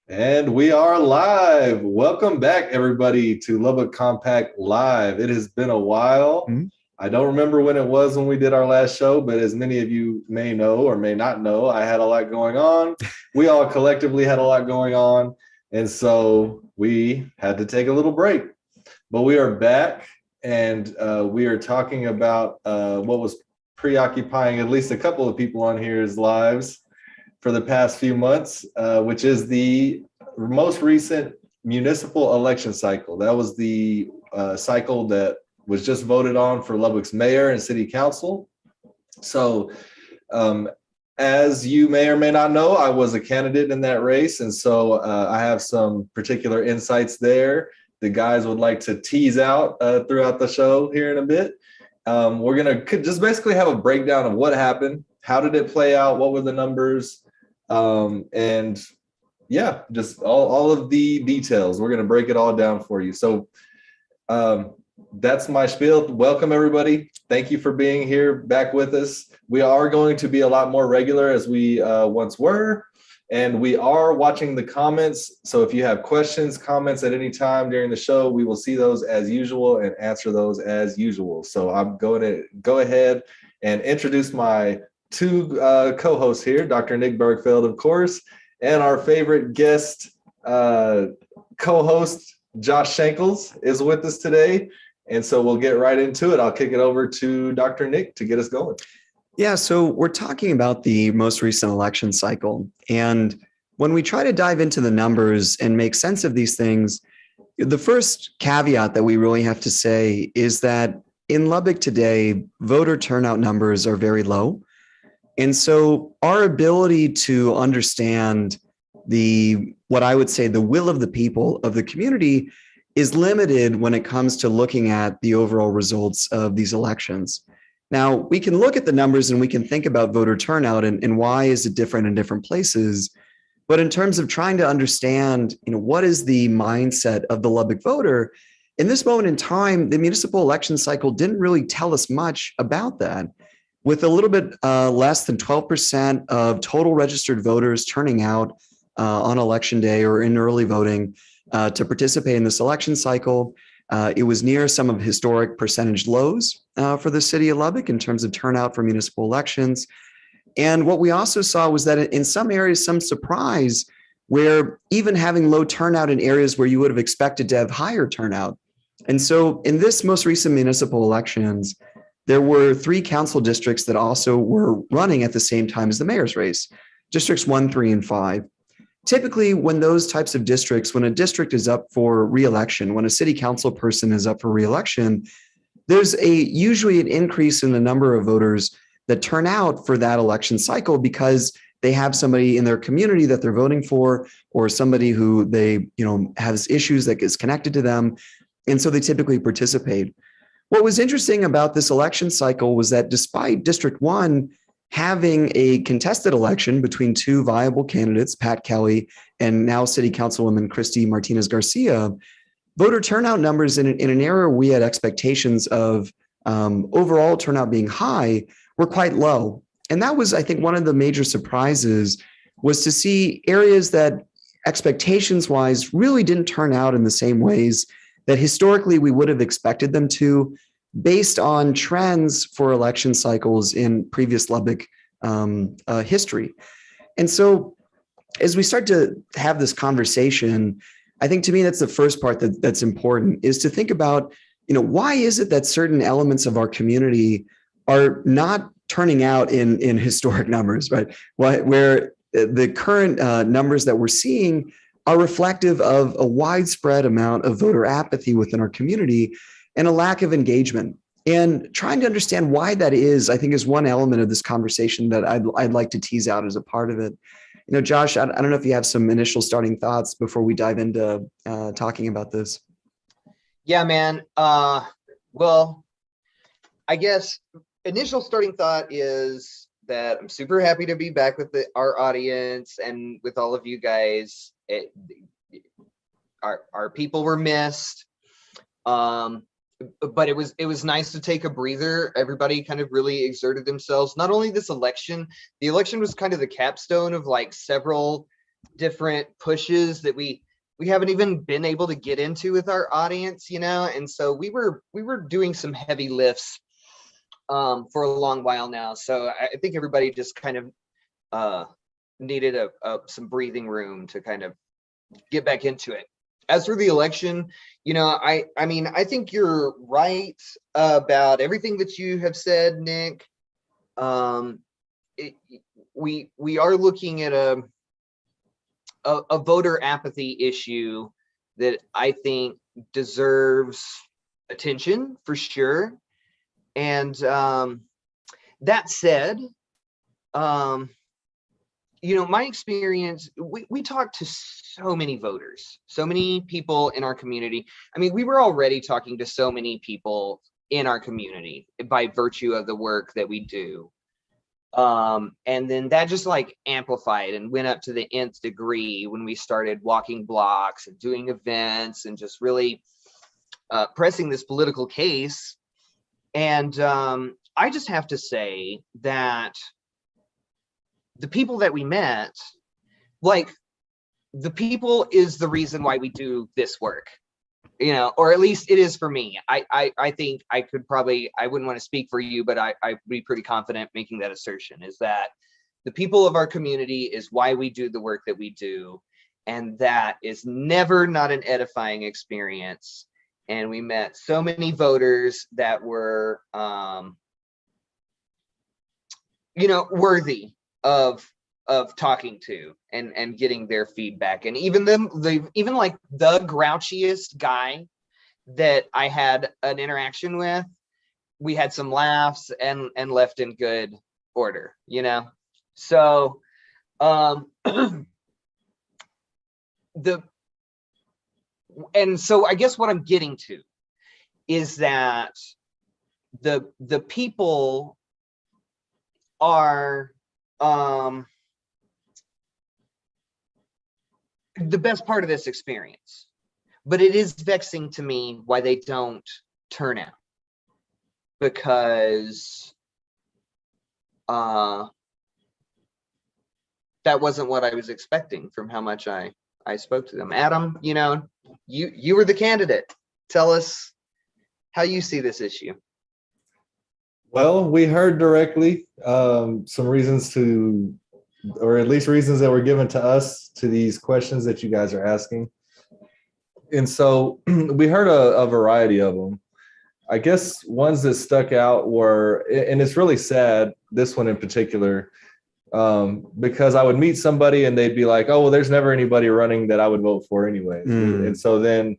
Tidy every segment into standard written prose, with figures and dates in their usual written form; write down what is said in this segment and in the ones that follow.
And we are live. Welcome back, everybody, to Lubbock Compact Live. It has been a while. Mhm. I don't remember when it was when we did our last show, but as many of you may know or may not know, I had a lot going on. We all collectively had a lot going on. And so we had to take a little break. But we are back and we are talking about what was preoccupying at least a couple of people on here's lives for the past few months, which is the most recent municipal election cycle. That was the cycle that was just voted on for Lubbock's mayor and city council. So, as you may or may not know, I was a candidate in that race. And so I have some particular insights there. The guys would like to tease out throughout the show here in a bit. We're going to just basically have a breakdown of what happened. How did it play out? What were the numbers? And yeah, just all of the details. We're going to break it all down for you. So that's my spiel. Welcome, everybody. Thank you for being here back with us. We are going to be a lot more regular as we once were. And we are watching the comments. So if you have questions, comments at any time during the show, we will see those as usual and answer those as usual. So I'm going to go ahead and introduce my two co-hosts here, Dr. Nick Bergfeld, of course, and our favorite guest co-host, Josh Shankles, is with us today. And so we'll get right into it. I'll kick it over to Dr. Nick to get us going. Yeah, so we're talking about the most recent election cycle. And when we try to dive into the numbers and make sense of these things, the first caveat that we really have to say is that in Lubbock today, voter turnout numbers are very low. And so our ability to understand what I would say the will of the people of the community is limited when it comes to looking at the overall results of these elections. Now, we can look at the numbers and we can think about voter turnout and why is it different in different places. But in terms of trying to understand, what is the mindset of the Lubbock voter, in this moment in time, the municipal election cycle didn't really tell us much about that. With a little bit less than 12% of total registered voters turning out on election day or in early voting to participate in this election cycle, it was near some of historic percentage lows for the city of Lubbock in terms of turnout for municipal elections. And what we also saw was that in some areas, some surprise, where even having low turnout in areas where you would have expected to have higher turnout. And so in this most recent municipal elections, there were 3 council districts that also were running at the same time as the mayor's race, districts 1, 3, and 5. Typically, when those types of districts, when a district is up for reelection, when a city council person is up for reelection, there's usually an increase in the number of voters that turn out for that election cycle because they have somebody in their community that they're voting for, or somebody who they, has issues that gets connected to them. And so they typically participate. What was interesting about this election cycle was that despite District 1 having a contested election between 2 viable candidates, Pat Kelly and now City Councilwoman Christy Martinez Garcia, voter turnout numbers in an area we had expectations of overall turnout being high were quite low. And that was, I think, one of the major surprises was to see areas that expectations-wise really didn't turn out in the same ways that historically we would have expected them to, based on trends for election cycles in previous Lubbock history. And so as we start to have this conversation, I think to me that's the first part that's important, is to think about, why is it that certain elements of our community are not turning out in historic numbers, right? Where the current numbers that we're seeing are reflective of a widespread amount of voter apathy within our community and a lack of engagement. And trying to understand why that is, I think, is one element of this conversation that I'd like to tease out as a part of it. Josh, I don't know if you have some initial starting thoughts before we dive into talking about this. Yeah, man. Well, I guess initial starting thought is that I'm super happy to be back with our audience and with all of you guys. Our people were missed, but it was nice to take a breather. Everybody kind of really exerted themselves. Not only this election, the election was kind of the capstone of like several different pushes that we haven't even been able to get into with our audience, you know. And so we were doing some heavy lifts for a long while now. So I think everybody just kind of needed some breathing room to kind of get back into it. As for the election, you know, I mean, I think you're right about everything that you have said, Nick. We are looking at a voter apathy issue that I think deserves attention for sure. And that said, you know, my experience, we talked to so many voters, so many people in our community. I mean, we were already talking to so many people in our community by virtue of the work that we do. And then that just like amplified and went up to the nth degree when we started walking blocks and doing events and just really pressing this political case. And I just have to say that the people that we met, like, the people is the reason why we do this work, you know, or at least it is for me. I think I could probably, I wouldn't want to speak for you, but I'd be pretty confident making that assertion, is that the people of our community is why we do the work that we do. And that is never not an edifying experience. And we met so many voters that were, you know, worthy of talking to and getting their feedback. And even like the grouchiest guy that I had an interaction with, we had some laughs and left in good order, you know. So so I guess what I'm getting to is that the people are the best part of this experience, but it is vexing to me why they don't turn out, because that wasn't what I was expecting from how much I spoke to them. Adam, you know, you were the candidate. Tell us how you see this issue. Well, we heard directly some reasons to, or at least reasons that were given to us to these questions that you guys are asking. And so we heard a variety of them. I guess ones that stuck out were, and it's really sad, this one in particular, because I would meet somebody and they'd be like, oh, well, there's never anybody running that I would vote for anyways. And so then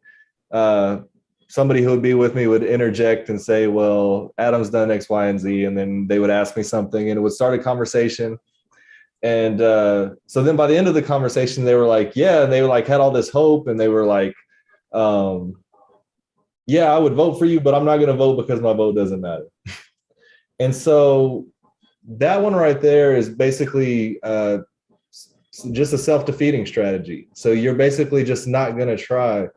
somebody who would be with me would interject and say, well, Adam's done X, Y, and Z. And then they would ask me something and it would start a conversation. And so then by the end of the conversation, they were like, yeah, and they were like, had all this hope. And they were like, yeah, I would vote for you, but I'm not going to vote because my vote doesn't matter. And so that one right there is basically just a self-defeating strategy. So you're basically just not going to try.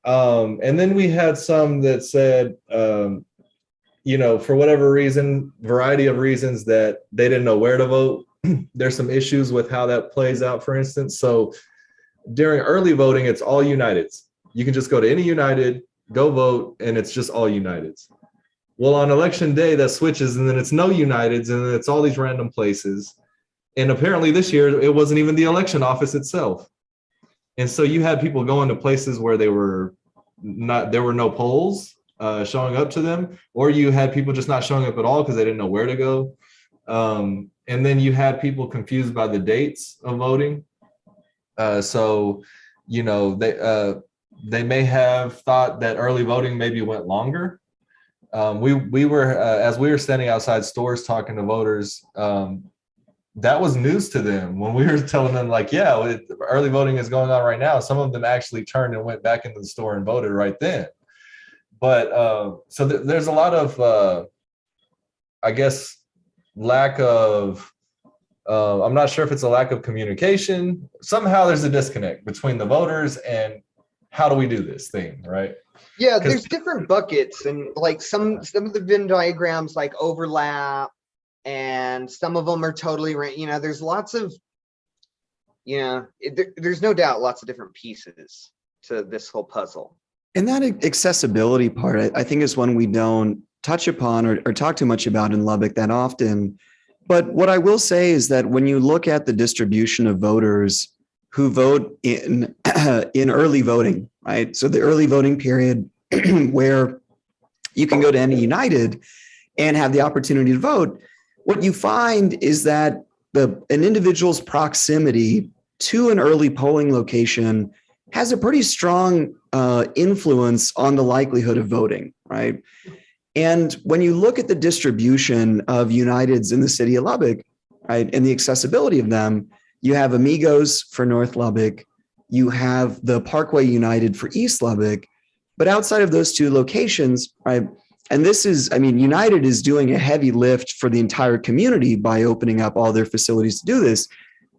And then we had some that said, you know, for whatever reason, variety of reasons, that they didn't know where to vote. There's some issues with how that plays out, for instance. So during early voting, it's all Uniteds. You can just go to any United, go vote, and it's just all Uniteds. Well, on election day, that switches, and then it's no Uniteds, and then it's all these random places. And apparently this year, it wasn't even the election office itself. And so you had people going to places where there were no polls showing up to them, or you had people just not showing up at all because they didn't know where to go. And then you had people confused by the dates of voting. So, you know, they may have thought that early voting maybe went longer. We were as we were standing outside stores talking to voters, that was news to them when we were telling them, like, yeah, early voting is going on right now. Some of them actually turned and went back into the store and voted right then. But so there's a lot of, I guess, lack of, I'm not sure if it's a lack of communication. Somehow there's a disconnect between the voters and how do we do this thing, right? Yeah, there's different buckets, and like some of the Venn diagrams like overlap, and some of them are totally, you know, there's lots of there's no doubt lots of different pieces to this whole puzzle. And that accessibility part, I think, is one we don't touch upon or talk too much about in Lubbock that often. But what I will say is that when you look at the distribution of voters who vote in in early voting, right? So the early voting period where you can go to any United and have the opportunity to vote, what you find is that an individual's proximity to an early polling location has a pretty strong influence on the likelihood of voting, right? And when you look at the distribution of Uniteds in the city of Lubbock, right, and the accessibility of them, you have Amigos for North Lubbock, you have the Parkway United for East Lubbock, but outside of those two locations, right, and this is, I mean, United is doing a heavy lift for the entire community by opening up all their facilities to do this.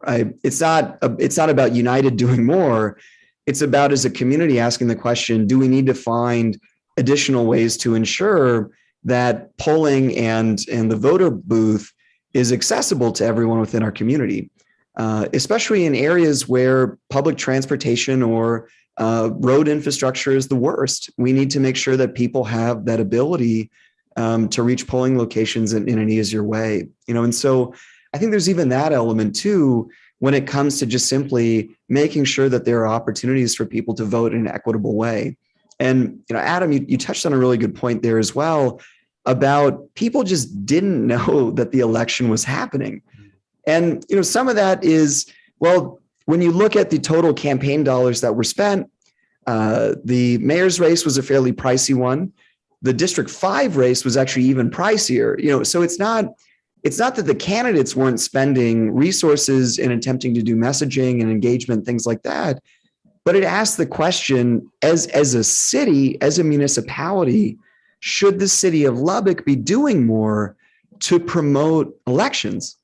Right? It's not about United doing more. It's about, as a community, asking the question, do we need to find additional ways to ensure that polling and the voter booth is accessible to everyone within our community, especially in areas where public transportation or road infrastructure is the worst. We need to make sure that people have that ability to reach polling locations in an easier way, and so I think there's even that element too, when it comes to just simply making sure that there are opportunities for people to vote in an equitable way. And, Adam, you touched on a really good point there as well about people just didn't know that the election was happening. And, some of that is, well, when you look at the total campaign dollars that were spent, the mayor's race was a fairly pricey one. The District 5 race was actually even pricier, so it's not that the candidates weren't spending resources in attempting to do messaging and engagement, things like that, but it asks the question, as a city, as a municipality, should the city of Lubbock be doing more to promote elections,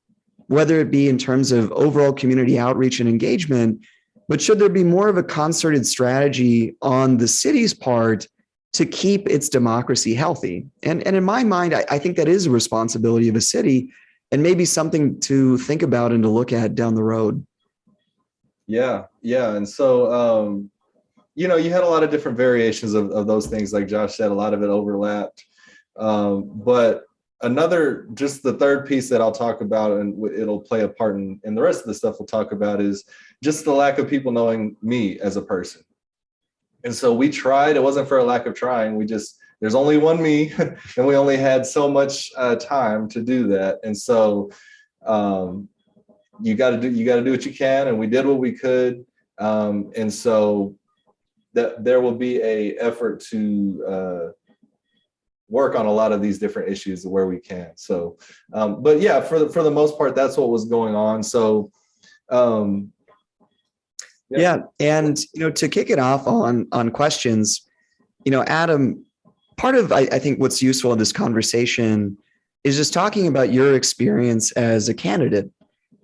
whether it be in terms of overall community outreach and engagement, but should there be more of a concerted strategy on the city's part to keep its democracy healthy? And in my mind, I think that is a responsibility of a city and maybe something to think about and to look at down the road. Yeah. And so, you had a lot of different variations of those things. Like Josh said, a lot of it overlapped. But just the third piece that I'll talk about, and it'll play a part in the rest of the stuff we'll talk about, is just the lack of people knowing me as a person. And so we tried. It wasn't for a lack of trying. There's only one me, and we only had so much time to do that. And so you got to do what you can, and we did what we could. And so there will be a effort to work on a lot of these different issues where we can. So, but yeah, for the most part, that's what was going on. So. Yeah. And, to kick it off on questions, Adam, part of, I think what's useful in this conversation is just talking about your experience as a candidate.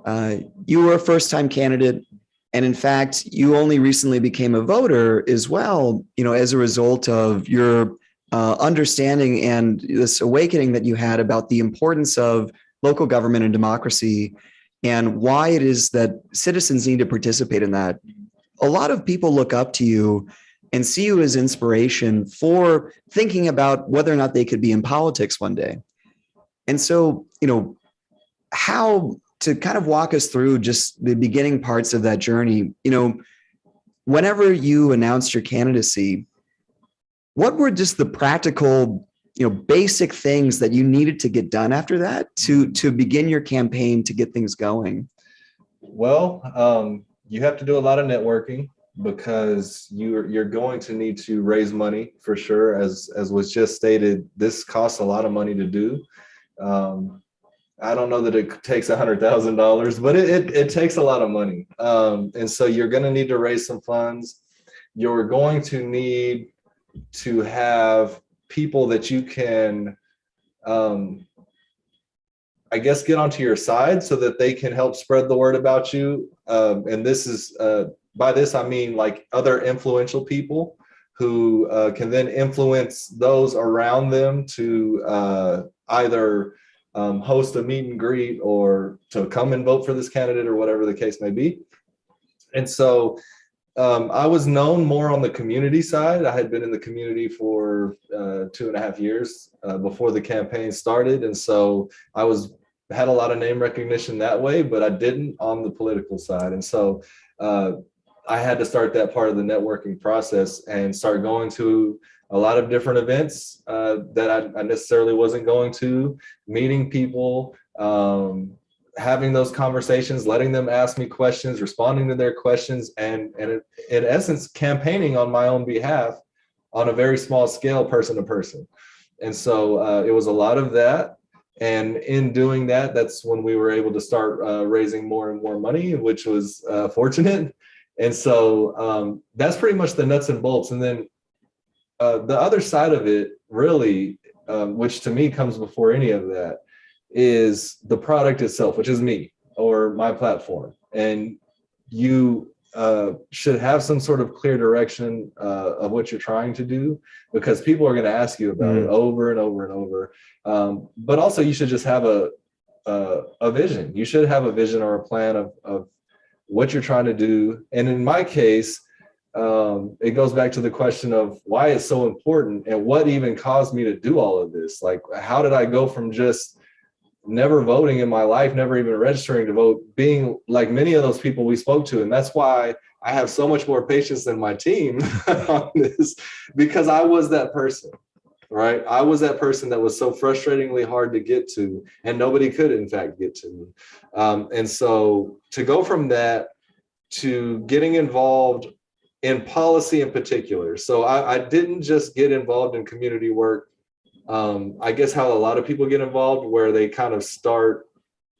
You were a first-time candidate, and in fact, you only recently became a voter as well, as a result of your understanding and this awakening that you had about the importance of local government and democracy and why it is that citizens need to participate in that. A lot of people look up to you and see you as inspiration for thinking about whether or not they could be in politics one day. And so, how to kind of walk us through just the beginning parts of that journey, whenever you announced your candidacy, what were just the practical, basic things that you needed to get done after that to begin your campaign to get things going? Well, you have to do a lot of networking because you're going to need to raise money for sure. As was just stated, this costs a lot of money to do. I don't know that it takes $100,000, but it takes a lot of money. And so you're going to need to raise some funds. You're going to need to have people that you can, I guess, get onto your side so that they can help spread the word about you. And this is, by this, I mean like other influential people who can then influence those around them to either host a meet and greet or to come and vote for this candidate or whatever the case may be. And so I was known more on the community side. I had been in the community for 2.5 years before the campaign started. And so I had a lot of name recognition that way, but I didn't on the political side. And so I had to start that part of the networking process and start going to a lot of different events that I necessarily wasn't going to, meeting people, having those conversations, letting them ask me questions, responding to their questions, and in essence, campaigning on my own behalf on a very small scale, person to person. And so it was a lot of that. And in doing that, that's when we were able to start raising more and more money, which was fortunate. And so that's pretty much the nuts and bolts. And then the other side of it, really, which to me comes before any of that, is the product itself, which is me or my platform. And you should have some sort of clear direction of what you're trying to do, because people are going to ask you about it over and over and over. But also you should just have a vision. You should have a vision or a plan of what you're trying to do. And in my case, it goes back to the question of why it's so important and what even caused me to do all of this. Like, how did I go from just never voting in my life, never even registering to vote, being like many of those people we spoke to? And that's why I have so much more patience than my team on this, because I was that person, right? I was that person that was so frustratingly hard to get to, and nobody could, in fact, get to me. And so to go from that to getting involved in policy in particular. So I didn't just get involved in community work. I guess how a lot of people get involved, where they kind of start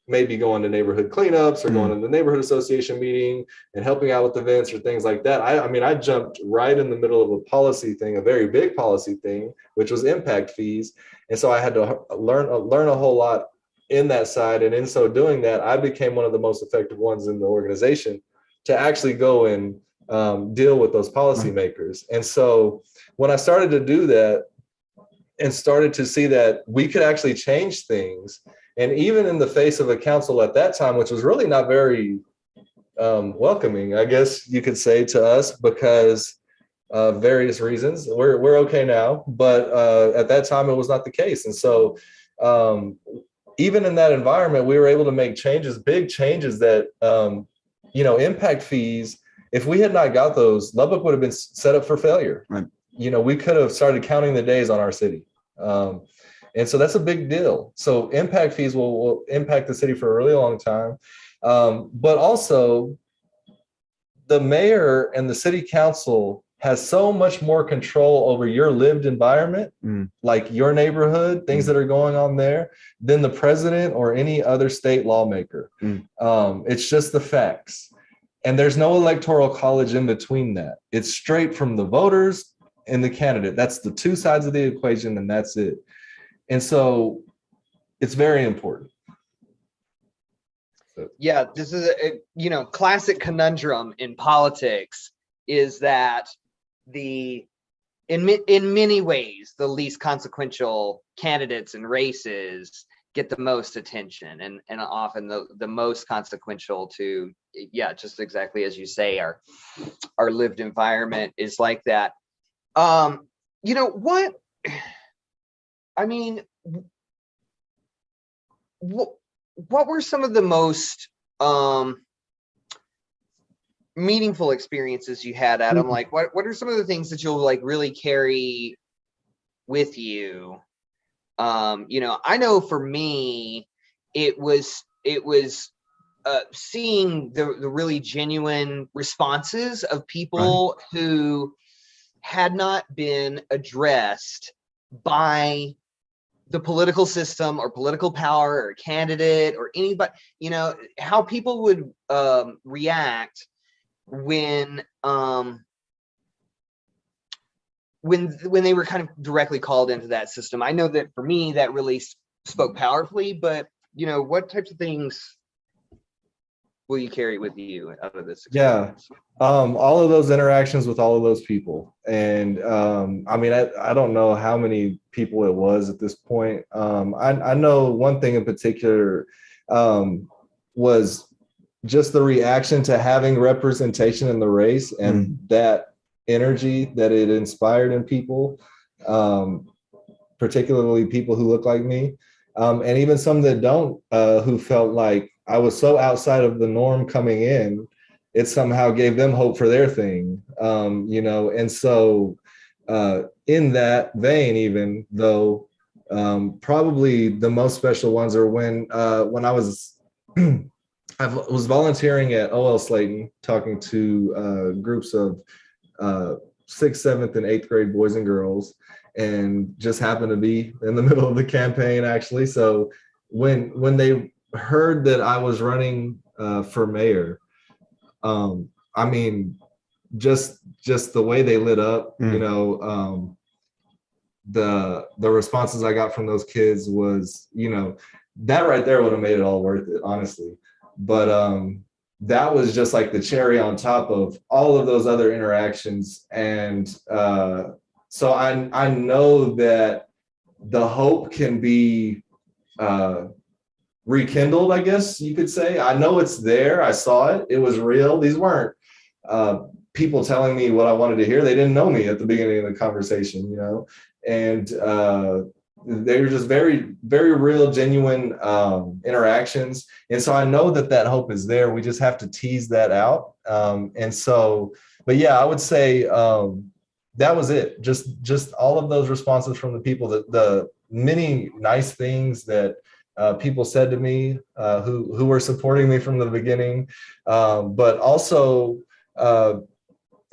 maybe going to neighborhood cleanups or going to the neighborhood association meeting and helping out with events or things like that. I mean, I jumped right in the middle of a policy thing, a very big policy thing, which was impact fees. And so I had to learn a whole lot in that side. And in so doing that, I became one of the most effective ones in the organization to actually go and deal with those policymakers. And so when I started to do that and started to see that we could actually change things, and even in the face of a council at that time, which was really not very welcoming, I guess you could say, to us, because of various reasons. We're okay now, but at that time it was not the case. And so even in that environment, we were able to make changes, big changes that, impact fees. If we had not got those, Lubbock would have been set up for failure. Right. We could have started counting the days on our city. And so that's a big deal. So impact fees will impact the city for a really long time. But also the mayor and the city council has so much more control over your lived environment, like your neighborhood, things that are going on there, than the president or any other state lawmaker. It's just the facts. And there's no electoral college in between that. It's straight from the voters and the candidate. That's the two sides of the equation, and that's it. And so it's very important. Yeah, this is a classic conundrum in politics, is that in many ways the least consequential candidates and races get the most attention, and often the most consequential to, just exactly as you say, our lived environment is like that. What were some of the most meaningful experiences you had, Adam? Like, what are some of the things that you'll really carry with you? I know for me, it was seeing the really genuine responses of people who had not been addressed by the political system or political power or candidate or anybody. How people would react when they were kind of directly called into that system. I know that for me, that really spoke powerfully, but what types of things will you carry with you out of this experience? All of those interactions with all of those people. And I don't know how many people it was at this point. I know one thing in particular was just the reaction to having representation in the race and that energy that it inspired in people, particularly people who look like me, and even some that don't, who felt like I was so outside of the norm coming in, it somehow gave them hope for their thing, and so in that vein, even though probably the most special ones are when I was I was volunteering at OL Slayton, talking to groups of 6th, 7th, and 8th grade boys and girls, and just happened to be in the middle of the campaign, actually. So when they heard that I was running for mayor, I mean, just the way they lit up, the responses I got from those kids was, that right there would have made it all worth it, honestly. But that was just like the cherry on top of all of those other interactions. And so I know that the hope can be rekindled, I guess you could say. I know it's there. I saw it. It was real. These weren't people telling me what I wanted to hear. They didn't know me at the beginning of the conversation, and they were just very, very real, genuine interactions. And so I know that hope is there. We just have to tease that out. And so, but yeah, I would say that was it. Just all of those responses from the people, the many nice things that people said to me who were supporting me from the beginning, but also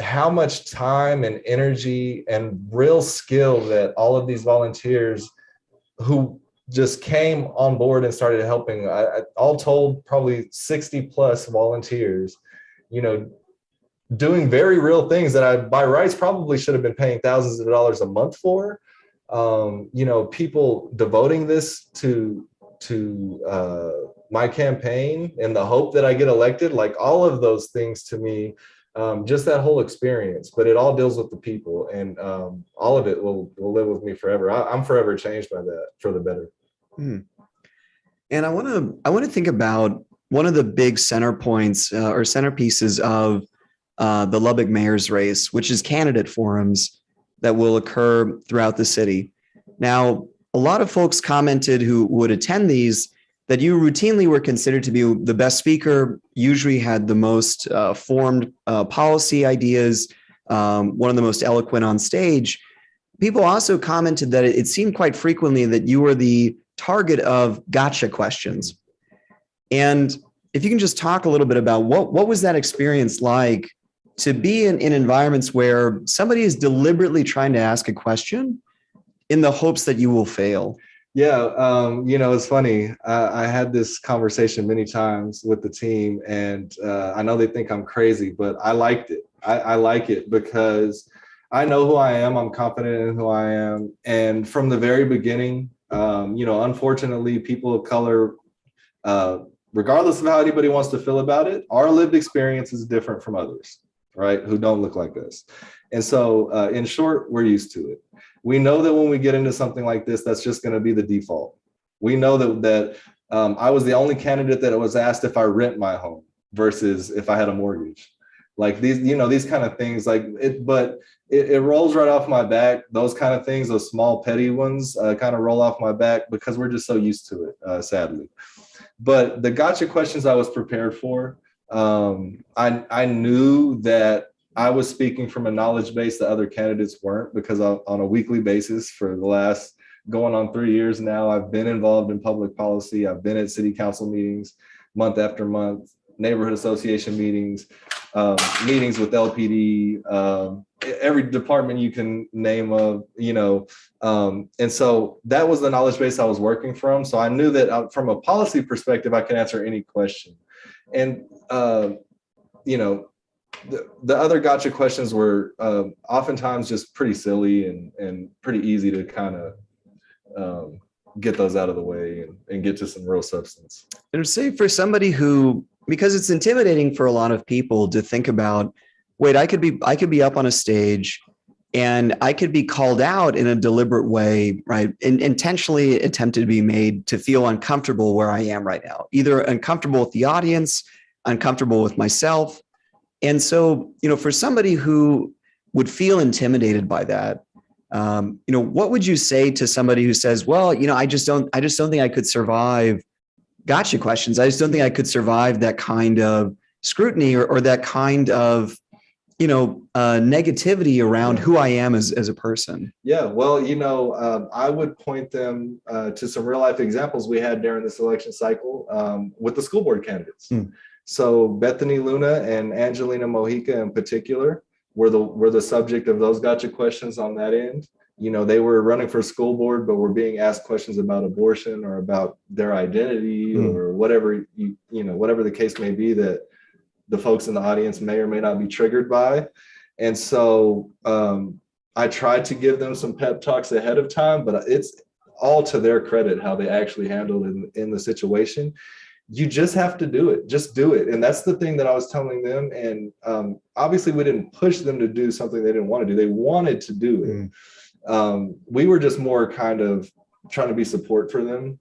how much time and energy and real skill that all of these volunteers who just came on board and started helping, all told, probably 60 plus volunteers, doing very real things that I, by rights, probably should have been paying thousands of dollars a month for. People devoting this to my campaign and the hope that I get elected, like all of those things to me, just that whole experience, but it all deals with the people, and all of it will live with me forever. I'm forever changed by that for the better. And I want to think about one of the big center points or centerpieces of the Lubbock mayor's race, which is candidate forums that will occur throughout the city. Now, a lot of folks commented who would attend these that you routinely were considered to be the best speaker, usually had the most formed policy ideas, one of the most eloquent on stage. People also commented that it seemed quite frequently that you were the target of gotcha questions. And if you can just talk a little bit about what was that experience like to be in environments where somebody is deliberately trying to ask a question in the hopes that you will fail? Yeah, it's funny. I had this conversation many times with the team, and I know they think I'm crazy, but I liked it. I like it because I know who I am. I'm confident in who I am. And from the very beginning, unfortunately, people of color, regardless of how anybody wants to feel about it, our lived experience is different from others, right, who don't look like us. And so in short, we're used to it. We know that when we get into something like this, that's just going to be the default. We know that I was the only candidate that was asked if I rent my home versus if I had a mortgage. Like these kind of things, like it, but it rolls right off my back. Those kind of things, those small petty ones kind of roll off my back because we're just so used to it, sadly. But the gotcha questions I was prepared for, I knew that I was speaking from a knowledge base that other candidates weren't, because on a weekly basis for the last going on 3 years now, I've been involved in public policy. I've been at city council meetings month after month, neighborhood association meetings, meetings with LPD, every department you can name of, and so that was the knowledge base I was working from. So I knew that from a policy perspective, I could answer any question. And, the other gotcha questions were oftentimes just pretty silly and pretty easy to kind of get those out of the way and get to some real substance. And say for somebody who, because it's intimidating for a lot of people to think about, wait, I could be up on a stage and I could be called out in a deliberate way, right? And intentionally attempted to be made to feel uncomfortable where I am right now, either uncomfortable with the audience, uncomfortable with myself. And so, for somebody who would feel intimidated by that, what would you say to somebody who says, well, I just don't think I could survive gotcha questions. I just don't think I could survive that kind of scrutiny or that kind of, negativity around who I am as a person. Yeah, well, I would point them to some real life examples we had during this election cycle with the school board candidates. So Bethany Luna and Angelina Mojica in particular were the subject of those gotcha questions on that end. They were running for school board, but were being asked questions about abortion or about their identity or whatever, whatever the case may be that the folks in the audience may or may not be triggered by. And so I tried to give them some pep talks ahead of time, but it's all to their credit how they actually handled it in the situation. You just have to do it. Just do it. And that's the thing that I was telling them. And obviously we didn't push them to do something they didn't want to do. They wanted to do it. We were just more kind of trying to be support for them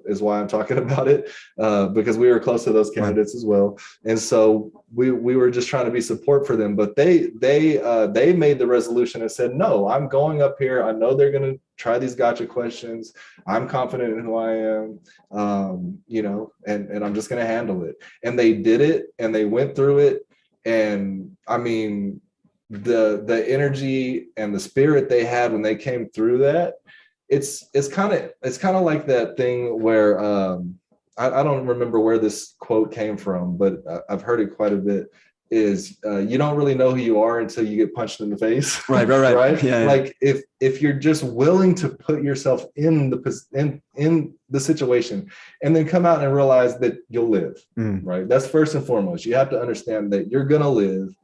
is why I'm talking about it, because we were close to those candidates as well. And so we were just trying to be support for them, but they made the resolution and said, no, I'm going up here. I know they're going to try these gotcha questions. I'm confident in who I am, and I'm just going to handle it. And they did it and they went through it. And I mean, the energy and the spirit they had when they came through that, it's kind of like that thing where I don't remember where this quote came from, but I've heard it quite a bit. Is you don't really know who you are until you get punched in the face. Right. Right. Yeah, like if you're just willing to put yourself in the situation and then come out and realize that you'll live. Right. That's first and foremost. You have to understand that you're gonna live.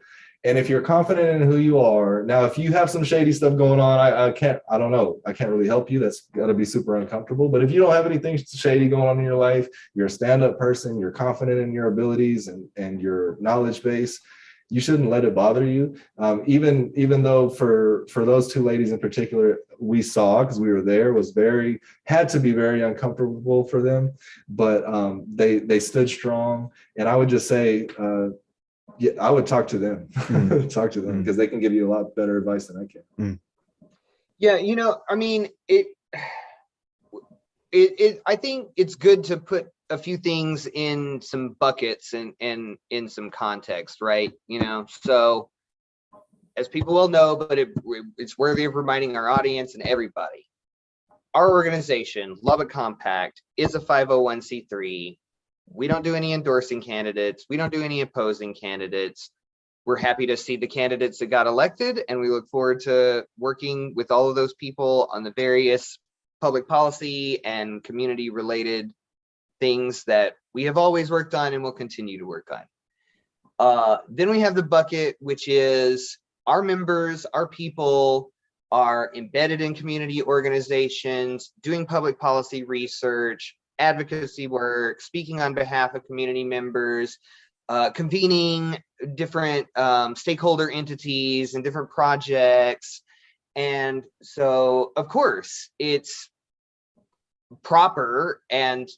And if you're confident in who you are, now, if you have some shady stuff going on, I can't really help you. That's got to be super uncomfortable. But if you don't have anything shady going on in your life, you're a stand-up person, you're confident in your abilities and your knowledge base, you shouldn't let it bother you. Even though for those two ladies in particular, we saw, because we were there, had to be very uncomfortable for them, but they stood strong. And I would just say, yeah, I would talk to them, because they can give you a lot better advice than I can. Yeah, I mean, I think it's good to put a few things in some buckets and in some context, right? So as people will know, but it's worthy of reminding our audience and everybody, our organization, Lubbock Compact, is a 501c3. We don't do any endorsing candidates. We don't do any opposing candidates. We're happy to see the candidates that got elected, and we look forward to working with all of those people on the various public policy and community related things that we have always worked on and will continue to work on. Then we have the bucket, which is our members, our people are embedded in community organizations, doing public policy research, advocacy work, speaking on behalf of community members, convening different stakeholder entities and different projects. And so, of course, it's proper and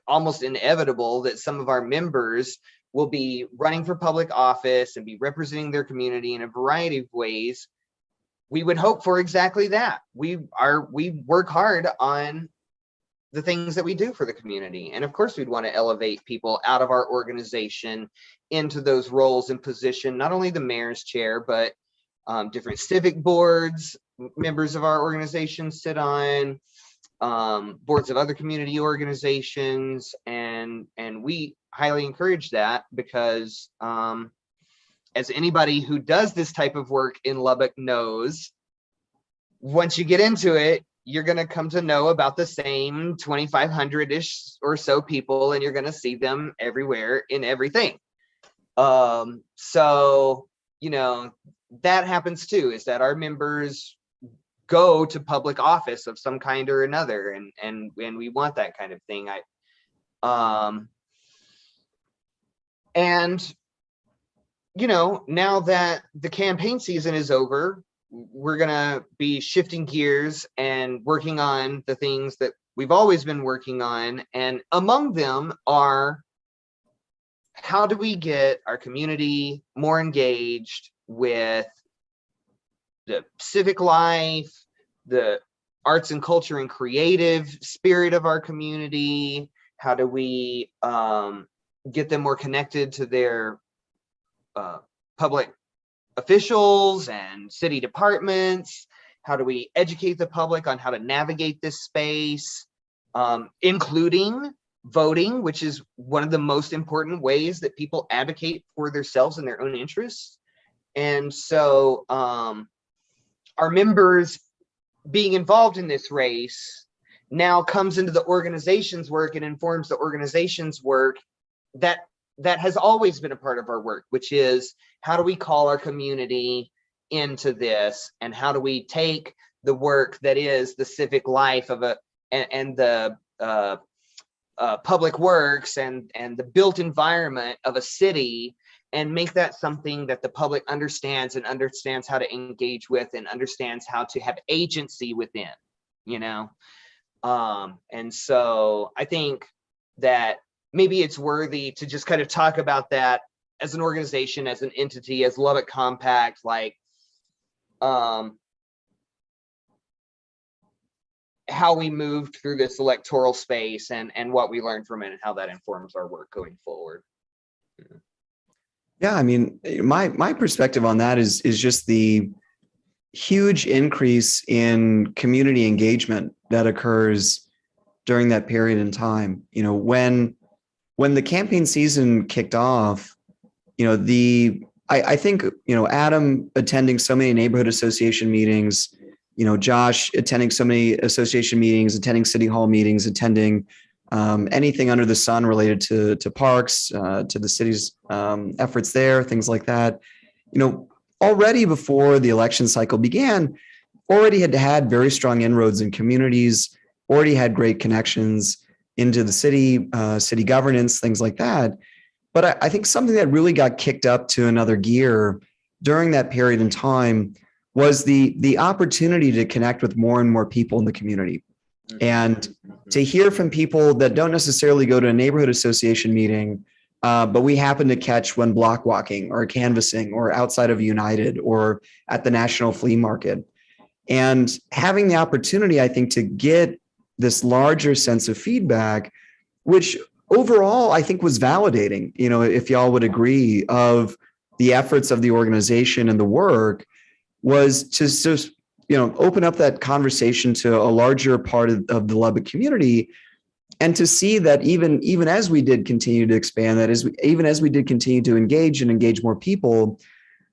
almost inevitable that some of our members will be running for public office and be representing their community in a variety of ways. We would hope for exactly that. We work hard on the things that we do for the community. And of course, we'd want to elevate people out of our organization into those roles and position, not only the mayor's chair, but different civic boards members of our organization sit on, boards of other community organizations. And we highly encourage that because as anybody who does this type of work in Lubbock knows, once you get into it, you're going to come to know about the same 2,500-ish or so people, and you're going to see them everywhere in everything. So, that happens too, is that our members go to public office of some kind or another, and we want that kind of thing. Now that the campaign season is over, we're going to be shifting gears and working on the things that we've always been working on. And among them are how do we get our community more engaged with the civic life, the arts and culture and creative spirit of our community? How do we get them more connected to their public officials and city departments? How do we educate the public on how to navigate this space, including voting, which is one of the most important ways that people advocate for themselves and their own interests. And so our members being involved in this race now comes into the organization's work and informs the organization's work that has always been a part of our work, which is how do we call our community into this, and how do we take the work that is the civic life of and the public works and the built environment of a city, and make that something that the public understands and understands how to engage with and understands how to have agency within, you know? And so I think that maybe it's worthy to just kind of talk about that as an organization, as an entity, as Lubbock Compact, like how we moved through this electoral space and what we learned from it and how that informs our work going forward. Yeah, I mean, my perspective on that is just the huge increase in community engagement that occurs during that period in time. You know, when the campaign season kicked off, you know, I think, you know, Adam attending so many neighborhood association meetings, you know, Josh attending so many association meetings, attending city hall meetings, attending anything under the sun related to parks, to the city's efforts there, things like that. You know, already before the election cycle began, already had very strong inroads in communities, already had great connections into the city, city governance, things like that. But I think something that really got kicked up to another gear during that period in time was the opportunity to connect with more and more people in the community, and to hear from people that don't necessarily go to a neighborhood association meeting, but we happen to catch when block walking or canvassing or outside of United or at the National Flea Market. And having the opportunity, I think, to get this larger sense of feedback, which overall I think was validating, you know, if y'all would agree, of the efforts of the organization and the work, was to just, you know, open up that conversation to a larger part of the Lubbock community, and to see that even as we did continue to expand, that is, even as we did continue to engage more people,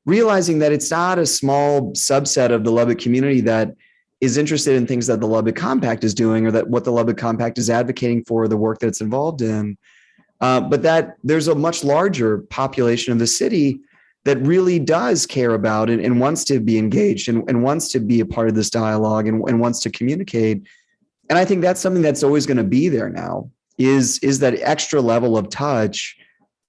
realizing that it's not a small subset of the Lubbock community that is interested in things that the Lubbock Compact is doing, or that what the Lubbock Compact is advocating for, the work that it's involved in, but that there's a much larger population of the city that really does care about and wants to be engaged and wants to be a part of this dialogue and wants to communicate. And I think that's something that's always going to be there now, is that extra level of touch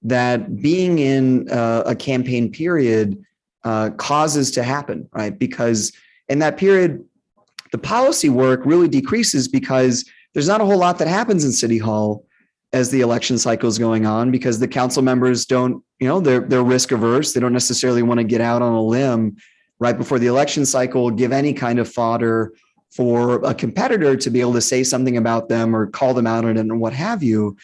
that being in a campaign period causes to happen, right? Because in that period, the policy work really decreases because there's not a whole lot that happens in City Hall as the election cycle is going on, because the council members don't, you know, they're risk averse. They don't necessarily want to get out on a limb right before the election cycle, give any kind of fodder for a competitor to be able to say something about them or call them out on it and what have you.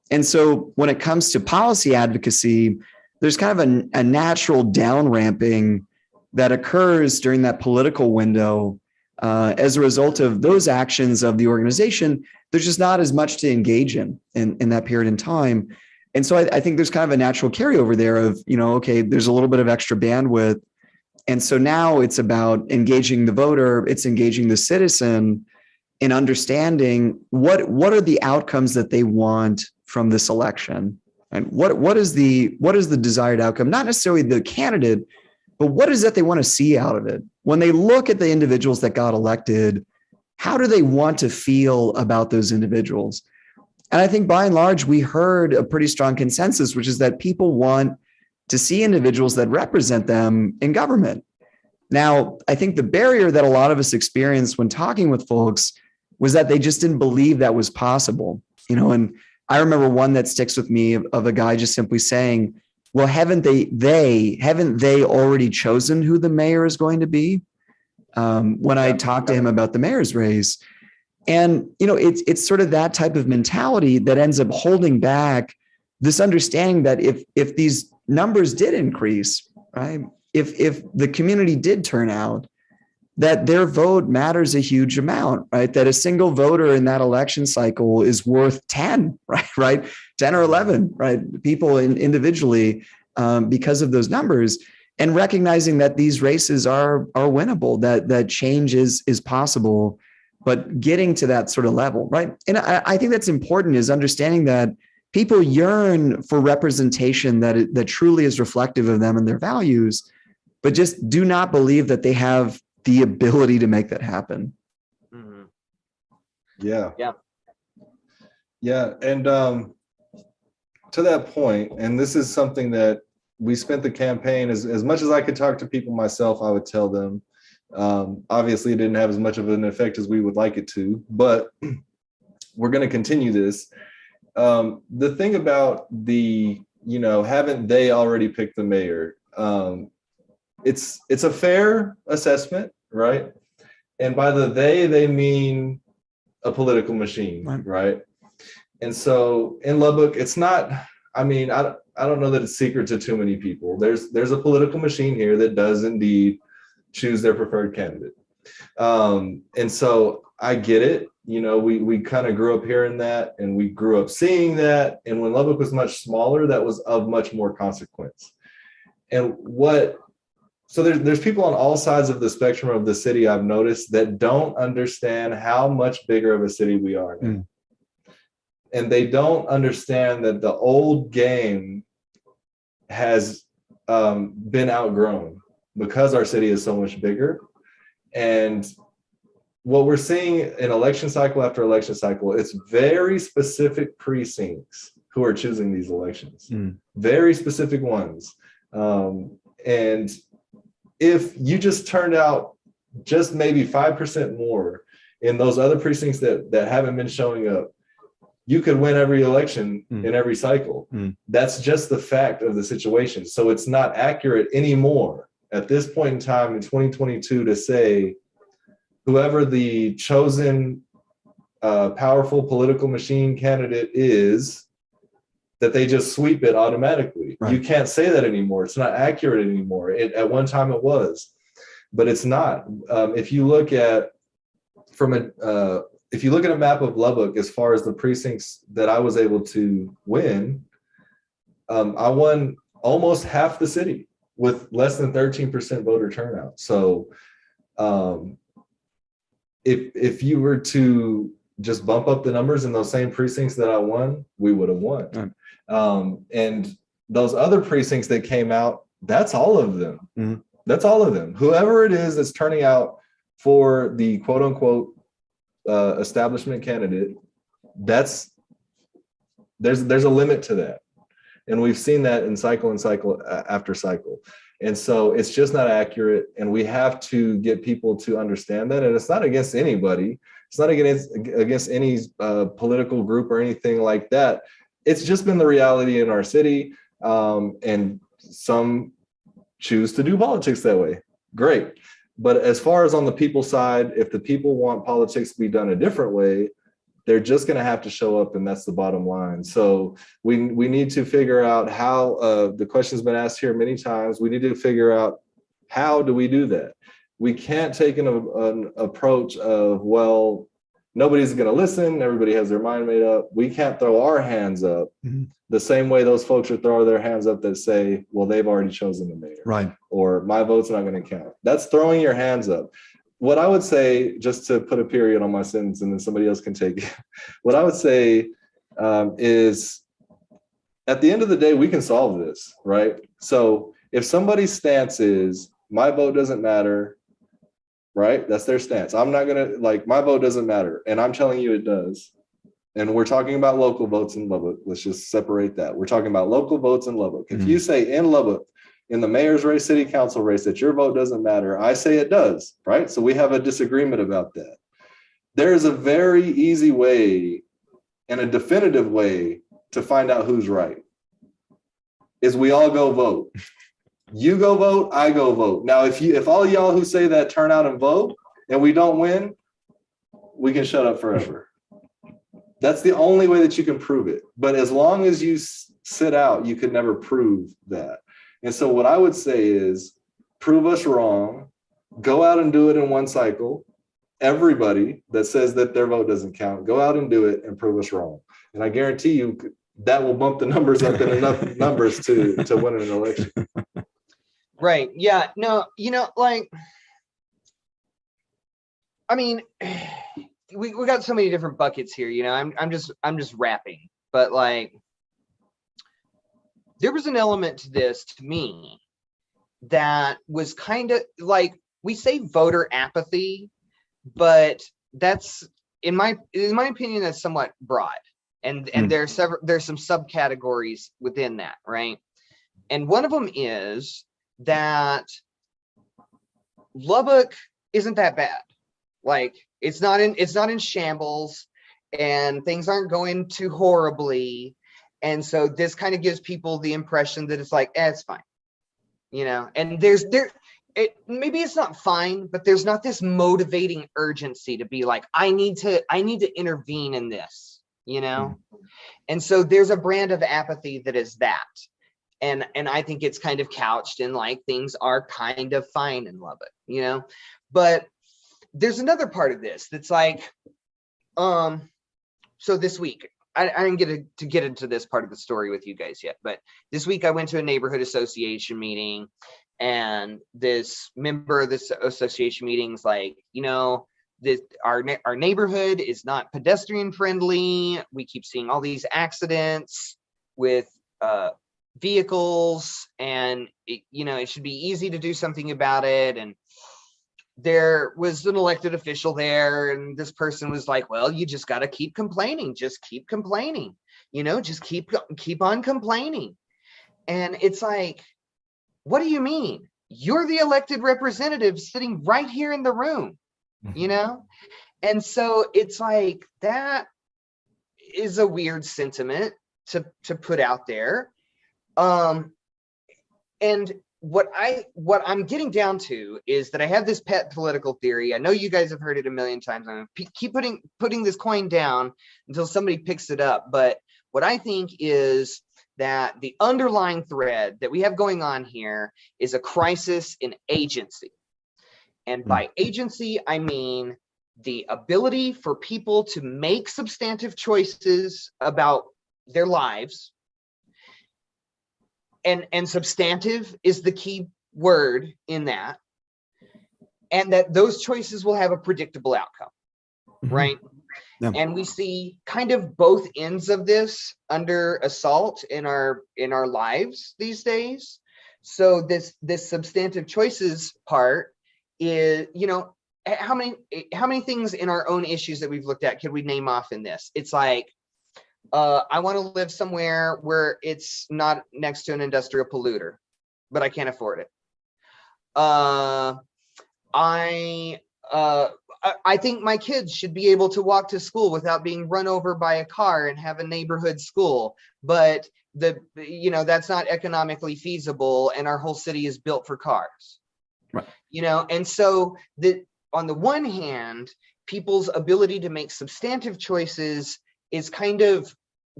And so when it comes to policy advocacy, there's kind of a natural down ramping that occurs during that political window as a result of those actions of the organization. There's just not as much to engage in that period in time. And so I think there's kind of a natural carryover there of, you know, okay, there's a little bit of extra bandwidth. And so now it's about engaging the voter, it's engaging the citizen in understanding what are the outcomes that they want from this election, and what is the desired outcome, not necessarily the candidate, but what is that they want to see out of it. When they look at the individuals that got elected, how do they want to feel about those individuals? And I think by and large, we heard a pretty strong consensus, which is that people want to see individuals that represent them in government. Now, I think the barrier that a lot of us experienced when talking with folks was that they just didn't believe that was possible, you know, and I remember one that sticks with me of a guy just simply saying, well, haven't they already chosen who the mayor is going to be? When I talked to him about the mayor's race. And, it's sort of that type of mentality that ends up holding back this understanding that if these numbers did increase, right, if the community did turn out, that their vote matters a huge amount, right? That a single voter in that election cycle is worth 10, right? 10 or 11, right? People individually, because of those numbers, and recognizing that these races are winnable, that change is possible, but getting to that sort of level, right? And I think that's important, is understanding that people yearn for representation that truly is reflective of them and their values, but just do not believe that they have the ability to make that happen. Mm-hmm. Yeah. Yeah. Yeah. And to that point, and this is something that we spent the campaign, as much as I could talk to people myself, I would tell them. Obviously, it didn't have as much of an effect as we would like it to, but we're going to continue this. The thing about haven't they already picked the mayor? It's a fair assessment, right? And by the they mean a political machine, right? And so in Lubbock, it's not, I don't know that it's secret to too many people. There's a political machine here that does indeed choose their preferred candidate. And so I get it. We kind of grew up hearing that, and we grew up seeing that. And when Lubbock was much smaller, that was of much more consequence. And so there's people on all sides of the spectrum of the city, I've noticed, that don't understand how much bigger of a city we are now. And they don't understand that the old game has been outgrown because our city is so much bigger. And what we're seeing in election cycle after election cycle, it's very specific precincts who are choosing these elections, very specific ones. And if you just turned out just maybe 5% more in those other precincts that haven't been showing up, you could win every election in every cycle. That's just the fact of the situation. So it's not accurate anymore at this point in time in 2022 to say whoever the chosen powerful political machine candidate is, that they just sweep it automatically. Right. You can't say that anymore. It's not accurate anymore. At one time it was, but it's not. If you look at a map of Lubbock, as far as the precincts that I was able to win, I won almost half the city with less than 13% voter turnout. So if you were to just bump up the numbers in those same precincts that I won, we would have won. Right. And those other precincts that came out, that's all of them. That's all of them. Whoever it is that's turning out for the quote unquote establishment candidate, there's a limit to that. And we've seen that in cycle after cycle. And so it's just not accurate. And we have to get people to understand that. And it's not against anybody. It's not against any political group or anything like that. It's just been the reality in our city. And some choose to do politics that way. Great. But as far as on the people side, if the people want politics to be done a different way, they're just going to have to show up, and that's the bottom line. So we need to figure out how, the question's been asked here many times, we need to figure out how do we do that? We can't take an approach of, well, nobody's going to listen, everybody has their mind made up. We can't throw our hands up the same way those folks are throwing their hands up that say, well, they've already chosen the mayor. Right. Or my vote's not going to count. That's throwing your hands up. What I would say, just to put a period on my sentence and then somebody else can take it, what I would say is at the end of the day, we can solve this, right? So if somebody's stance is my vote doesn't matter, right? That's their stance. I'm not going to, my vote doesn't matter. And I'm telling you it does. And we're talking about local votes in Lubbock. Let's just separate that. We're talking about local votes in Lubbock. If you say in Lubbock, in the mayor's race, city council race, that your vote doesn't matter, I say it does, right? So we have a disagreement about that. There is a very easy way and a definitive way to find out who's right is we all go vote. You go vote, I go vote. Now, if all y'all who say that turn out and vote and we don't win, we can shut up forever. That's the only way that you can prove it. But as long as you sit out, you could never prove that. And so what I would say is prove us wrong, go out and do it in one cycle. Everybody that says that their vote doesn't count, go out and do it and prove us wrong. And I guarantee you that will bump the numbers up in enough numbers to win an election. Right. Yeah. No, like, I mean, we got so many different buckets here, I'm just rapping, but like, there was an element to this to me that was kind of like, we say voter apathy, but that's in my opinion, that's somewhat broad. And there's some subcategories within that, right? And one of them is that Lubbock isn't that bad. Like it's not in shambles and things aren't going too horribly. And so this kind of gives people the impression that it's like, it's fine. And maybe it's not fine, but there's not this motivating urgency to be like, I need to intervene in this, And so there's a brand of apathy that is that. And I think it's kind of couched in like things are kind of fine in Lubbock, but there's another part of this that's like, so this week, I didn't get to get into this part of the story with you guys yet, but this week I went to a neighborhood association meeting, and this member of this association meeting's like, this our neighborhood is not pedestrian friendly. We keep seeing all these accidents with vehicles, and it should be easy to do something about it. And there was an elected official there, and this person was like, well, you just got to keep complaining, just keep complaining, just keep on complaining. And it's like, what do you mean? You're the elected representative sitting right here in the room, And so it's like, that is a weird sentiment to put out there. And what I'm getting down to is that I have this pet political theory. I know you guys have heard it a million times. I'm gonna keep putting this coin down until somebody picks it up. But what I think is that the underlying thread that we have going on here is a crisis in agency. And by agency, I mean the ability for people to make substantive choices about their lives. And substantive is the key word in that. And that those choices will have a predictable outcome, right? Yeah. And we see kind of both ends of this under assault in our lives these days. So this substantive choices part is, how many things in our own issues that we've looked at can we name off in this? It's like, I want to live somewhere where it's not next to an industrial polluter, but I can't afford it. I think my kids should be able to walk to school without being run over by a car and have a neighborhood school, but that's not economically feasible, and our whole city is built for cars. Right. And so on the one hand, people's ability to make substantive choices is kind of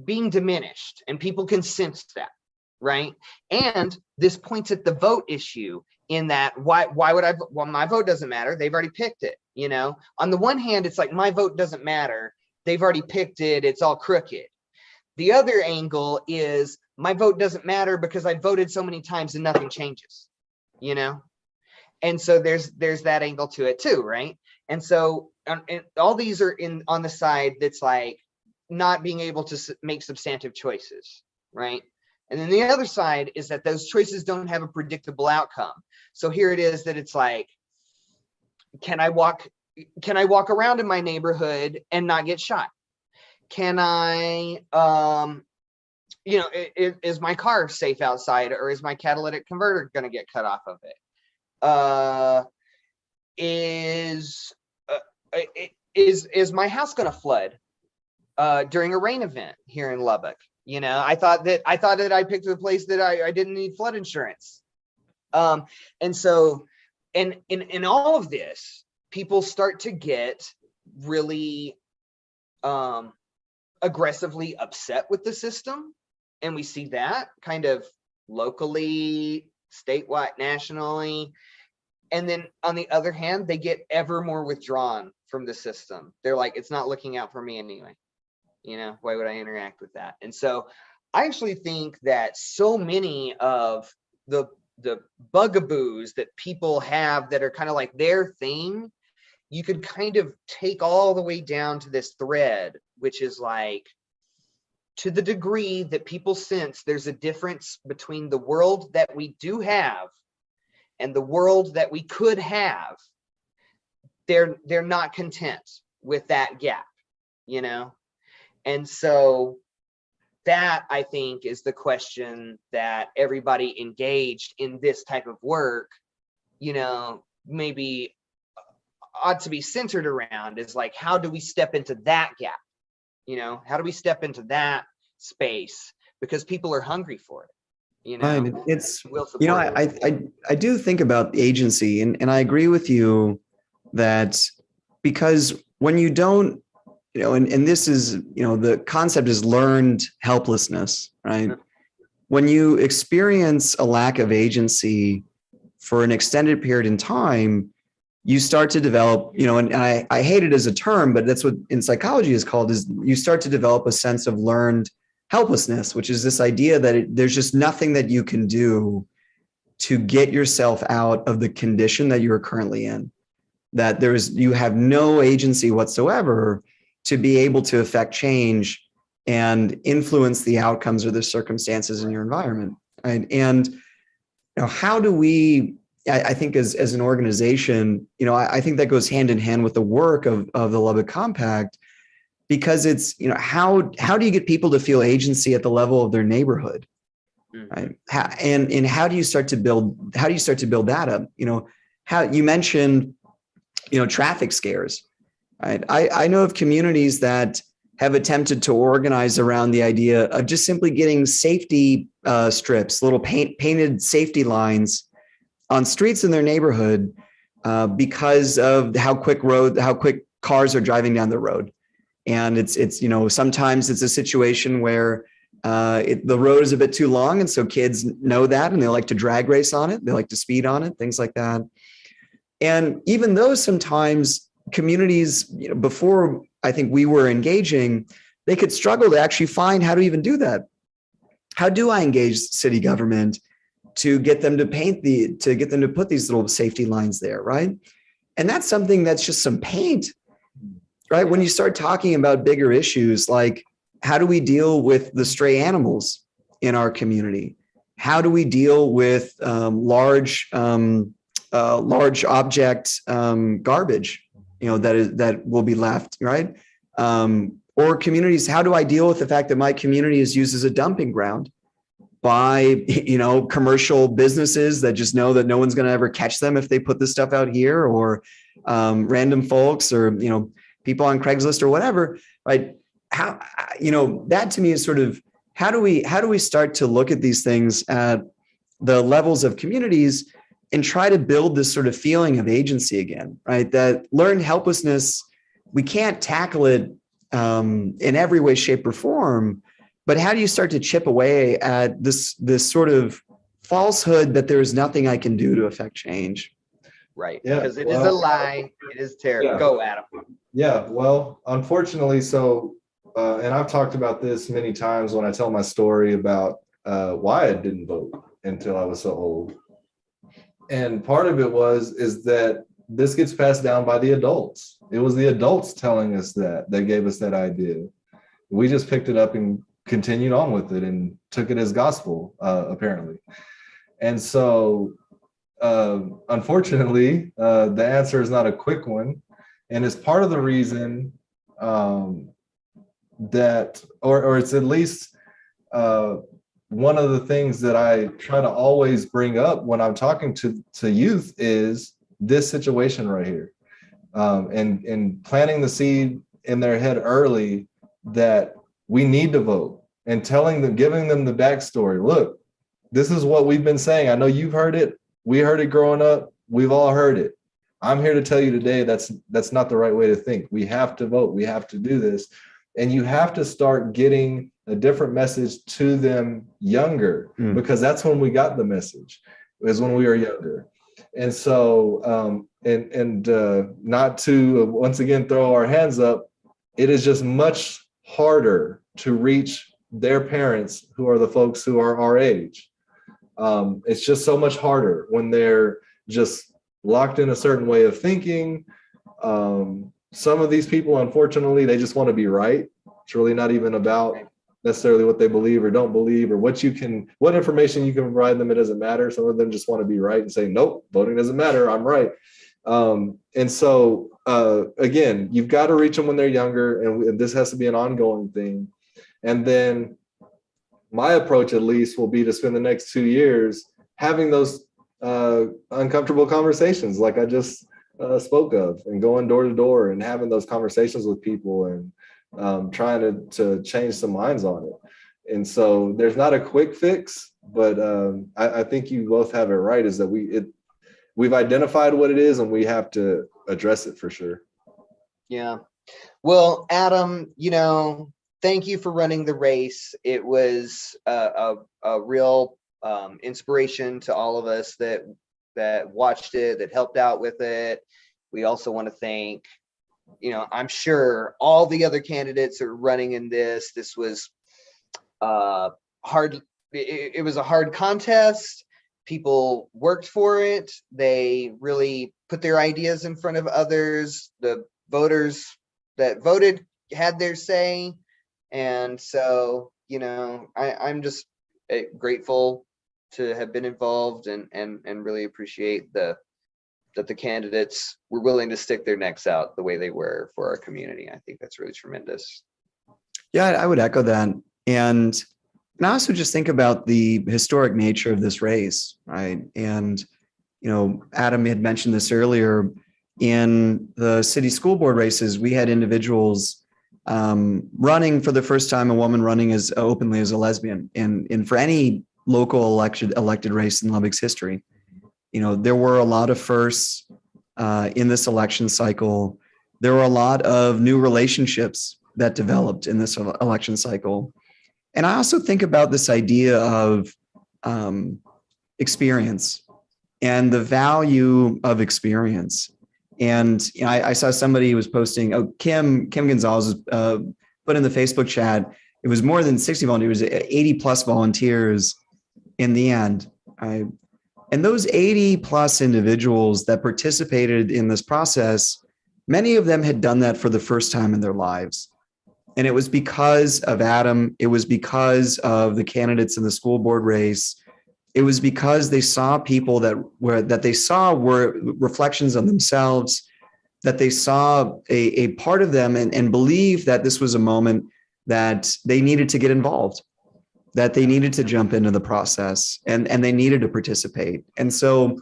being diminished, and people can sense that, right? And this points at the vote issue in that why would my vote doesn't matter. They've already picked it, On the one hand, it's like, my vote doesn't matter. They've already picked it. It's all crooked. The other angle is, my vote doesn't matter because I voted so many times and nothing changes, And so there's that angle to it too, right? And so and all these are on the side that's like not being able to make substantive choices, right? And then the other side is that those choices don't have a predictable outcome. So here it is that it's like, can I walk around in my neighborhood and not get shot? Can I, is my car safe outside, or is my catalytic converter going to get cut off of it? Is my house going to flood? during a rain event here in Lubbock. You know, I thought that I picked a place that I didn't need flood insurance. And so, and in all of this, people start to get really aggressively upset with the system. And we see that kind of locally, statewide, nationally. And then on the other hand, they get ever more withdrawn from the system. They're like, it's not looking out for me anyway. You know, why would I interact with that? And so I actually think that so many of the bugaboos that people have that are kind of like their thing, you could kind of take all the way down to this thread, which is like, to the degree that people sense there's a difference between the world that we do have and the world that we could have, they're not content with that gap, you know? And so that, I think, is the question that everybody engaged in this type of work, you know, maybe ought to be centered around, is like, how do we step into that gap? You know, how do we step into that space? Because people are hungry for it. You know, right. It's, you know, I do think about agency, and I agree with you that, because when you don't, you know, and this is, you know, the concept is learned helplessness, right? Sure. When you experience a lack of agency for an extended period in time, you start to develop, you know, and I hate it as a term, but that's what in psychology is called, is you start to develop a sense of learned helplessness, which is this idea that there's just nothing that you can do to get yourself out of the condition that you're currently in, that you have no agency whatsoever to be able to affect change and influence the outcomes or the circumstances in your environment. Right? And you know, how do we, I think as an organization, you know, I think that goes hand in hand with the work of the Lubbock Compact, because it's, you know, how do you get people to feel agency at the level of their neighborhood? Right? And how do you start to build that up? You know, how you mentioned, you know, traffic scares. Right? I know of communities that have attempted to organize around the idea of just simply getting safety strips, little painted safety lines on streets in their neighborhood because of how quick cars are driving down the road. And it's you know, sometimes it's a situation where the road is a bit too long, and so kids know that, and they like to drag race on it, they like to speed on it, things like that. And even though sometimes communities, you know, before I think we were engaging, they could struggle to actually find how to even do that. How do I engage city government to get them to put these little safety lines there, right? And that's something that's just some paint, right? When you start talking about bigger issues, like how do we deal with the stray animals in our community? How do we deal with large object garbage, you know, that will be left, right? Or communities, how do I deal with the fact that my community is used as a dumping ground by, you know, commercial businesses that just know that no one's going to ever catch them if they put this stuff out here, or random folks, or, you know, people on Craigslist or whatever, right? How, you know, that to me is sort of, how do we start to look at these things at the levels of communities and try to build this sort of feeling of agency again, right? That learned helplessness, we can't tackle it in every way, shape, or form, but how do you start to chip away at this sort of falsehood that there is nothing I can do to affect change? Right, yeah, because it is a lie. It is terrible. Yeah. Go, Adam. Yeah, well, unfortunately, so, and I've talked about this many times when I tell my story about why I didn't vote until I was so old. And part of it is that this gets passed down by the adults. It was the adults telling us that gave us that idea. We just picked it up and continued on with it and took it as gospel, apparently. And so, unfortunately, the answer is not a quick one. And it's part of the reason that, or it's at least one of the things that I try to always bring up when I'm talking to youth is this situation right here, and planting the seed in their head early that we need to vote, and telling them, giving them the backstory. Look, this is what we've been saying. I know you've heard it. We heard it growing up. We've all heard it. I'm here to tell you today that's not the right way to think. We have to vote. We have to do this. And you have to start getting a different message to them younger, because that's when we got the message, is when we were younger. And so, not to once again throw our hands up, it is just much harder to reach their parents, who are the folks who are our age. It's just so much harder when they're just locked in a certain way of thinking. Some of these people, unfortunately, they just want to be right. It's really not even about necessarily what they believe or don't believe, or what information you can provide them. It doesn't matter. Some of them just want to be right and say, nope, voting doesn't matter. I'm right. And so, again, you've got to reach them when they're younger, and this has to be an ongoing thing. And then my approach, at least, will be to spend the next 2 years having those uncomfortable conversations like I just spoke of, and going door to door and having those conversations with people, and trying to change some minds on it. And so there's not a quick fix, but I think you both have it right, is that we've identified what it is, and we have to address it for sure. Yeah. Well, Adam, thank you for running the race. It was a real inspiration to all of us that watched it, that helped out with it. We also want to thank, I'm sure all the other candidates are running in this. This was hard. It was a hard contest. People worked for it. They really put their ideas in front of others. The voters that voted had their say. And so, I'm just grateful to have been involved, and really appreciate that the candidates were willing to stick their necks out the way they were for our community. I think that's really tremendous. Yeah, I would echo that. And I also just think about the historic nature of this race, right? And, Adam had mentioned this earlier. In the city school board races, we had individuals running for the first time, a woman running as openly as a lesbian, and for any local elected race in Lubbock's history. There were a lot of firsts in this election cycle. There were a lot of new relationships that developed in this election cycle. And I also think about this idea of experience and the value of experience. And I saw somebody was posting, Kim Gonzalez put in the Facebook chat, it was more than 60 volunteers, 80 plus volunteers in the end. And those 80 plus individuals that participated in this process, many of them had done that for the first time in their lives. And it was because of Adam. It was because of the candidates in the school board race. It was because they saw people that they saw were reflections on themselves, that they saw a part of them, and believed that this was a moment that they needed to get involved, that they needed to jump into the process, and they needed to participate. And so,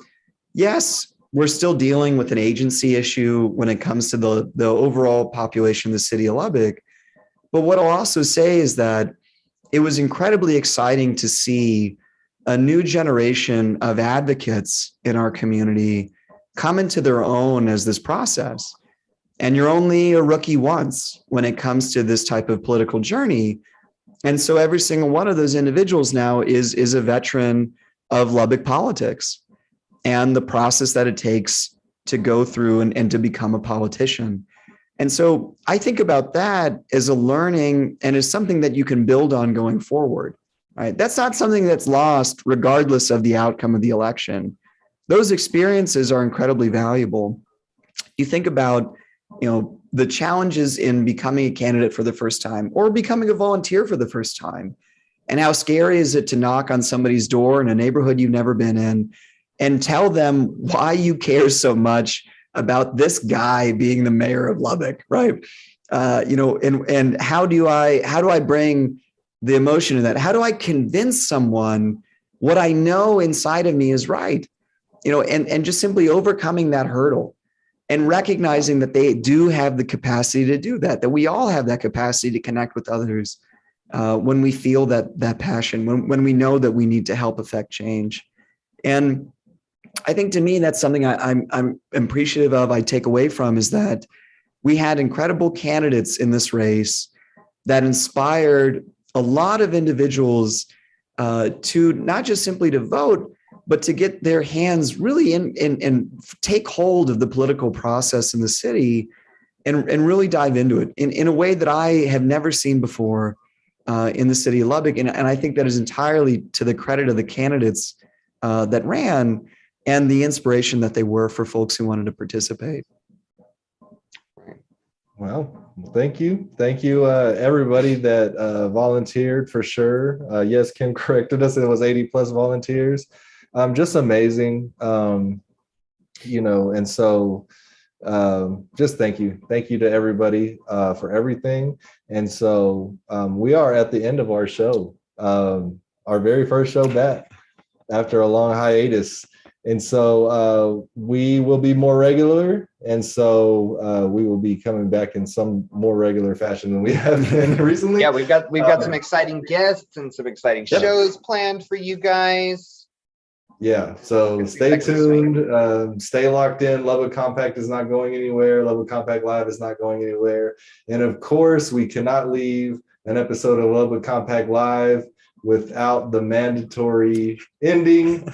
yes, we're still dealing with an agency issue when it comes to the overall population of the city of Lubbock. But what I'll also say is that it was incredibly exciting to see a new generation of advocates in our community come into their own as this process. And you're only a rookie once when it comes to this type of political journey. And so every single one of those individuals now is a veteran of Lubbock politics and the process that it takes to go through and to become a politician. And so I think about that as a learning and as something that you can build on going forward, right? That's not something that's lost regardless of the outcome of the election. Those experiences are incredibly valuable. You think about, the challenges in becoming a candidate for the first time or becoming a volunteer for the first time. And how scary is it to knock on somebody's door in a neighborhood you've never been in and tell them why you care so much about this guy being the mayor of Lubbock, right? And how do I bring the emotion in that? How do I convince someone what I know inside of me is right? And just simply overcoming that hurdle. and recognizing that they do have the capacity to do that we all have that capacity to connect with others when we feel that passion, when we know that we need to help affect change. And I think to me, that's something I'm appreciative of. I take away from is that we had incredible candidates in this race that inspired a lot of individuals to not just simply to vote, but to get their hands really in and take hold of the political process in the city and really dive into it in a way that I have never seen before in the city of Lubbock. And I think that is entirely to the credit of the candidates that ran and the inspiration that they were for folks who wanted to participate. Well, thank you. Thank you, everybody that volunteered for sure. Yes, Kim corrected us. It was 80 plus volunteers. Just amazing. And so just thank you. Thank you to everybody for everything. And so we are at the end of our show, our very first show back after a long hiatus. And so we will be more regular. And so we will be coming back in some more regular fashion than we have been recently. Yeah, we've got some exciting guests and some exciting shows planned for you guys. Yeah, so stay tuned, stay locked in. Lubbock Compact is not going anywhere. Lubbock Compact Live is not going anywhere. And of course, we cannot leave an episode of Lubbock Compact Live without the mandatory ending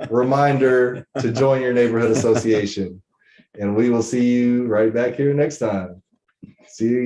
reminder to join your neighborhood association. And we will see you right back here next time. See you.